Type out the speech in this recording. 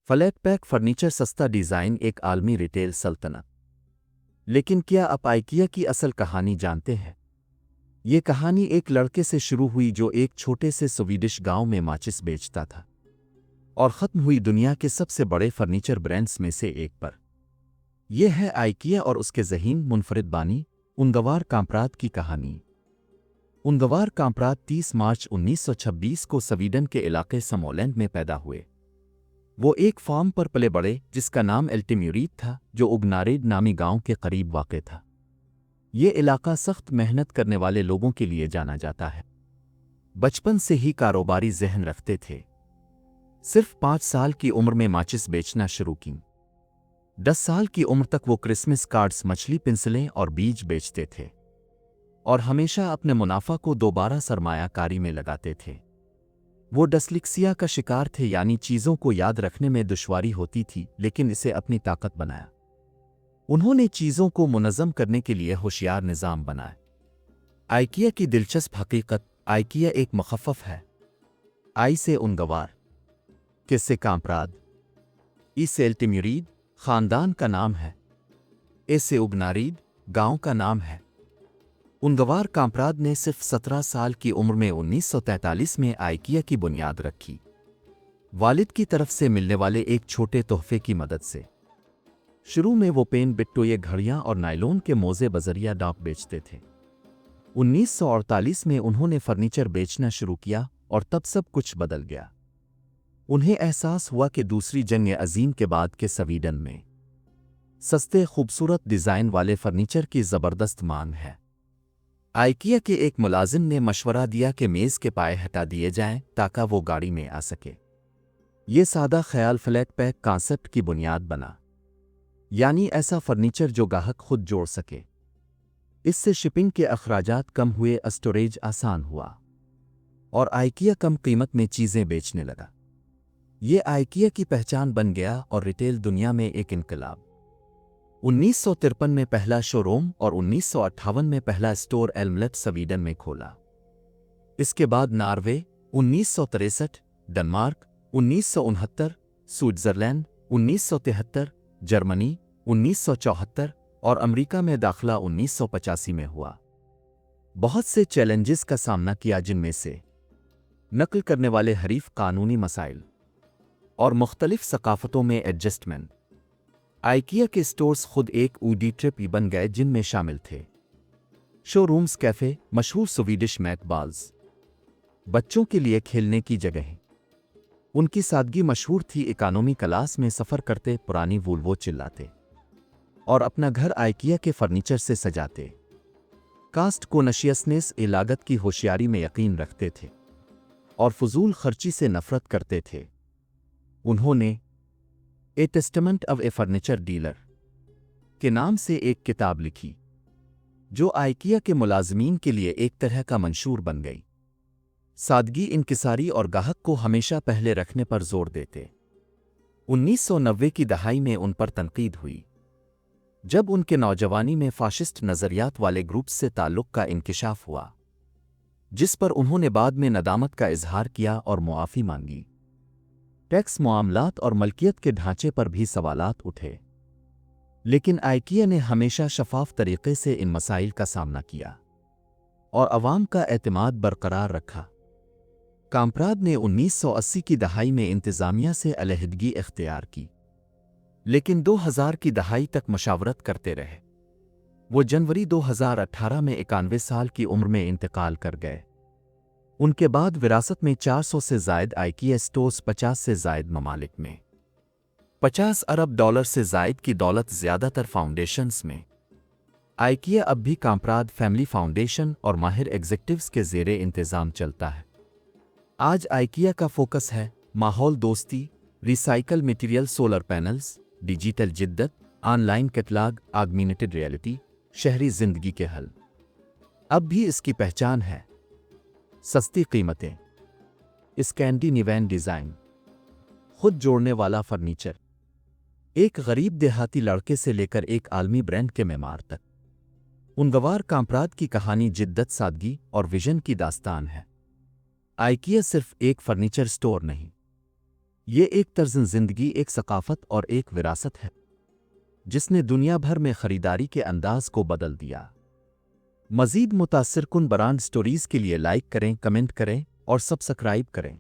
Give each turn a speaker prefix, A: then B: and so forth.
A: Flat pack furniture सस्ता design एक आलमी रिटेल सल्तनत। लेकिन क्या आप आइकिया की असल कहानी जानते हैं? ये कहानी एक लड़के से शुरू हुई जो एक छोटे से स्वीडिश गांव में माचिस बेचता था और ख़त्म हुई दुनिया के सबसे बड़े फर्नीचर ब्रांड्स में से एक पर। यह है आइकिया और उसके ज़हीन मुनफरिद बानी उंगवार काम्प्राद की कहानी। उंगवार काम्प्राद 30 मार्च 1926 को स्वीडन के इलाके समोलैंड में पैदा हुए। वो एक फार्म पर पले बड़े जिसका नाम एल्टिम्यूरीड था, जो उग्नारेड नामी गांव के करीब वाक़ था। ये इलाका सख्त मेहनत करने वाले लोगों के लिए जाना जाता है। बचपन से ही कारोबारी जहन रखते थे। सिर्फ 5 साल की उम्र में माचिस बेचना शुरू की। 10 साल की उम्र तक वो क्रिसमस कार्ड्स, मछली पिंसलें और बीज बेचते थे और हमेशा अपने मुनाफा को दोबारा सरमायाकारी में लगाते थे। वो डिस्लेक्सिया का शिकार थे, यानी चीज़ों को याद रखने में दुश्वारी होती थी, लेकिन इसे अपनी ताकत बनाया। उन्होंने चीज़ों को मुनज़्ज़म करने के लिए होशियार निज़ाम बनाए। आइकिया की दिलचस्प हकीकत। आइकिया एक मुख़फ़्फ़फ़ है। आई से उंगवार, के से काम्प्राद, ई से एल्टिम्यूरीड ख़ानदान का नाम है, ए से उग्नारीड गांव का नाम है। उंगवार काम्प्राद ने सिर्फ 17 साल की उम्र में 1943 में आइकिया की बुनियाद रखी, वालिद की तरफ से मिलने वाले एक छोटे तोहफे की मदद से। शुरू में वो पेन, बिट्टोये, घड़ियां और नायलॉन के मोज़े बजरिया डाक बेचते थे। 1948 में उन्होंने फर्नीचर बेचना शुरू किया और तब सब कुछ बदल गया। उन्हें एहसास हुआ कि दूसरी जंग अज़ीम के बाद के स्वीडन में सस्ते, खूबसूरत डिज़ाइन वाले फर्नीचर की ज़बरदस्त मांग है। आइकिया के एक मुलाजिम ने मशवरा दिया कि मेज़ के पाए हटा दिए जाएं ताकि वो गाड़ी में आ सके। ये सादा ख्याल फ्लैट पैक कॉन्सेप्ट की बुनियाद बना, यानी ऐसा फर्नीचर जो गाहक खुद जोड़ सके। इससे शिपिंग के अखराजात कम हुए, स्टोरेज आसान हुआ और आइकिया कम कीमत में चीज़ें बेचने लगा। ये आइकिया की पहचान बन गया और रिटेल दुनिया में एक इनकलाब। 1953 में पहला शोरूम और 1958 में पहला स्टोर एल्मलेट स्वीडन में खोला। इसके बाद नॉर्वे 1963, डेनमार्क 1969, स्विट्ज़रलैंड 1973, जर्मनी 1974 और अमेरिका में दाखिला 1985 में हुआ। बहुत से चैलेंजेस का सामना किया, जिनमें से नकल करने वाले हरीफ, कानूनी मसाइल और मुख्तलिफ सकाफ़तों में एडजस्टमेंट। आइकिया के स्टोर्स खुद एक ऊडी ट्रिप बन गए, जिनमें शामिल थे शोरूम्स, कैफ़े, मशहूर स्वीडिश मैकबाल्स, बच्चों के लिए खेलने की जगह। उनकी सादगी मशहूर थी। इकोनॉमी क्लास में सफ़र करते, पुरानी वोल्वो चिल्लाते और अपना घर आइकिया के फर्नीचर से सजाते। कास्ट कॉन्शियसनेस ए लागत की होशियारी में यकीन रखते थे और फजूल खर्ची से नफरत करते थे। उन्होंने a testament of a furniture dealer के नाम से एक किताब लिखी, जो आइकिया के मुलाजमीन के लिए एक तरह का मंशूर बन गई। सादगी, इनकिसारी और गाहक को हमेशा पहले रखने पर जोर देते। 1990 की दहाई में उन पर तनकीद हुई, जब उनके नौजवानी में फाशिस्ट नज़रियात वाले ग्रुप से ताल्लुक़ का इंकिशाफ हुआ, जिस पर उन्होंने बाद में नदामत का इजहार किया और मुआफ़ी मांगी। टैक्स मामलात और मलकियत के ढांचे पर भी सवालात उठे, लेकिन आइकिया ने हमेशा शफाफ तरीके से इन मसाइल का सामना किया और अवाम का एतमाद बरकरार रखा। काम्प्राद ने 1980 की दहाई में इंतज़ामिया से अलहदगी इख्तियार की, लेकिन 2000 की दहाई तक मशावरत करते रहे। वो जनवरी 2018 में 91 साल की उम्र में इंतकाल कर गए। उनके बाद विरासत में 400 से ज़ायद आइकिया स्टोर्स, 50 से ज़ायद ममालिक में, 50 अरब डॉलर से ज़ायद की दौलत, ज़्यादातर फाउंडेशंस में। आइकिया अब भी काम्प्राद फैमिली फाउंडेशन और माहिर एग्जीक्यूटिव्स के ज़ेरे इंतज़ाम चलता है। आज आइकिया का फोकस है माहौल दोस्ती, recycle material, solar panels, digital जिद्दत, ऑनलाइन कैटलॉग, ऑगमेंटेड रियलिटी, शहरी जिंदगी के हल। अब भी इसकी पहचान है सस्ती कीमतें, स्कैंडिनेवियन डिज़ाइन, खुद जोड़ने वाला फर्नीचर, एक गरीब देहाती लड़के से लेकर एक आलमी ब्रांड के मेमार तक। उंगवार काम्प्राद की कहानी जिद्दत, सादगी और विजन की दास्तान है। आइकिया सिर्फ एक फर्नीचर स्टोर नहीं, یہ ایک طرز زندگی، ایک ثقافت اور ایک وراثت ہے جس نے دنیا بھر میں خریداری کے انداز کو بدل دیا۔ مزید متاثر کن برانڈ سٹوریز کے لیے لائک کریں، کمنٹ کریں اور سبسکرائب کریں۔